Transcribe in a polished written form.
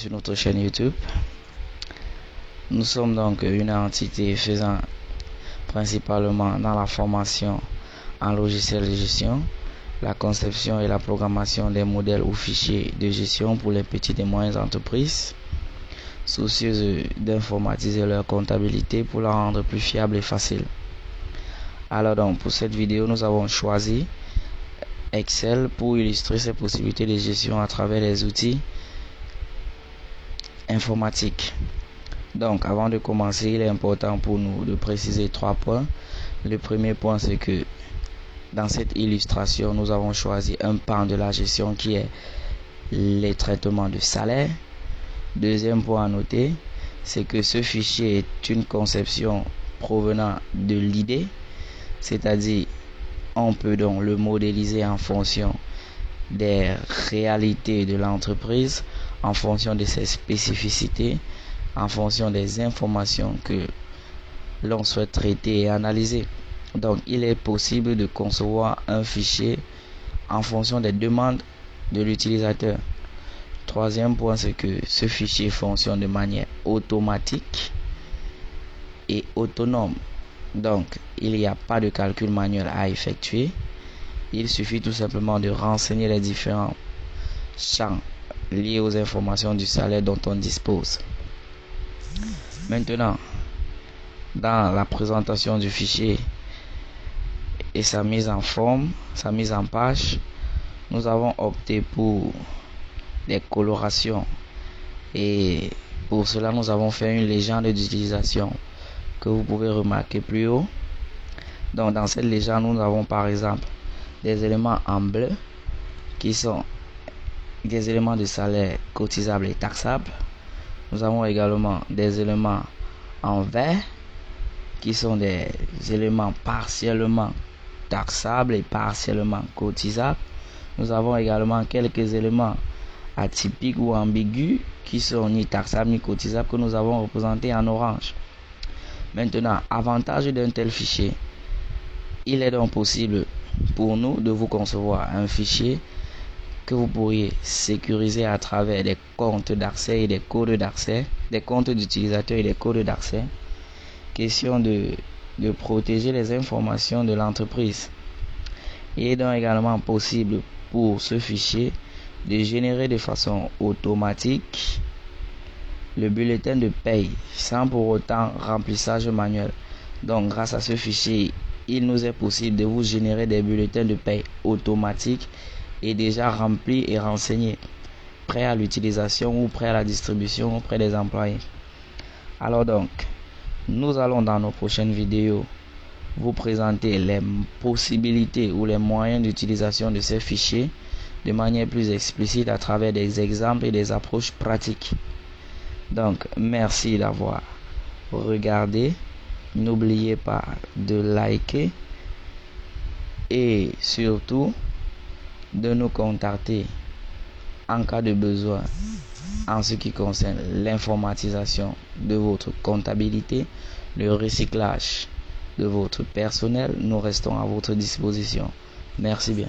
sur notre chaîne YouTube. Nous sommes donc une entité faisant principalement dans la formation en logiciel de gestion, la conception et la programmation des modèles ou fichiers de gestion pour les petites et moyennes entreprises, soucieuses d'informatiser leur comptabilité pour la rendre plus fiable et facile. Alors donc, pour cette vidéo, nous avons choisi Excel pour illustrer ces possibilités de gestion à travers les outils informatiques. Donc, avant de commencer, il est important pour nous de préciser 3 points. Le premier point, c'est que dans cette illustration, nous avons choisi un pan de la gestion qui est les traitements de salaire. Deuxième point à noter, c'est que ce fichier est une conception provenant de l'idée, c'est-à-dire on peut donc le modéliser en fonction des réalités de l'entreprise, en fonction de ses spécificités, en fonction des informations que l'on souhaite traiter et analyser. Donc, il est possible de concevoir un fichier en fonction des demandes de l'utilisateur. Troisième point, c'est que ce fichier fonctionne de manière automatique et autonome. Donc, il n'y a pas de calcul manuel à effectuer. Il suffit tout simplement de renseigner les différents champs liés aux informations du salaire dont on dispose. Maintenant, dans la présentation du fichier et sa mise en forme, sa mise en page, nous avons opté pour des colorations et pour cela nous avons fait une légende d'utilisation que vous pouvez remarquer plus haut. Donc dans cette légende, nous avons par exemple des éléments en bleu qui sont des éléments de salaire cotisables et taxables. Nous avons également des éléments en vert qui sont des éléments partiellement taxables et partiellement cotisables. Nous avons également quelques éléments atypiques ou ambigus qui sont ni taxables ni cotisables que nous avons représentés en orange. Maintenant, avantage d'un tel fichier, il est donc possible pour nous de vous concevoir un fichier que vous pourriez sécuriser à travers des comptes d'accès et des codes d'accès, des comptes d'utilisateurs et des codes d'accès. Question de protéger les informations de l'entreprise. Il est donc également possible pour ce fichier de générer de façon automatique le bulletin de paye sans pour autant remplissage manuel. Donc grâce à ce fichier, il nous est possible de vous générer des bulletins de paye automatiques et déjà remplis et renseignés, prêts à l'utilisation ou prêts à la distribution auprès des employés. Alors donc, nous allons dans nos prochaines vidéos vous présenter les possibilités ou les moyens d'utilisation de ces fichiers de manière plus explicite à travers des exemples et des approches pratiques. Donc, merci d'avoir regardé. N'oubliez pas de liker et surtout de nous contacter en cas de besoin en ce qui concerne l'informatisation de votre comptabilité, le recyclage de votre personnel. Nous restons à votre disposition. Merci bien.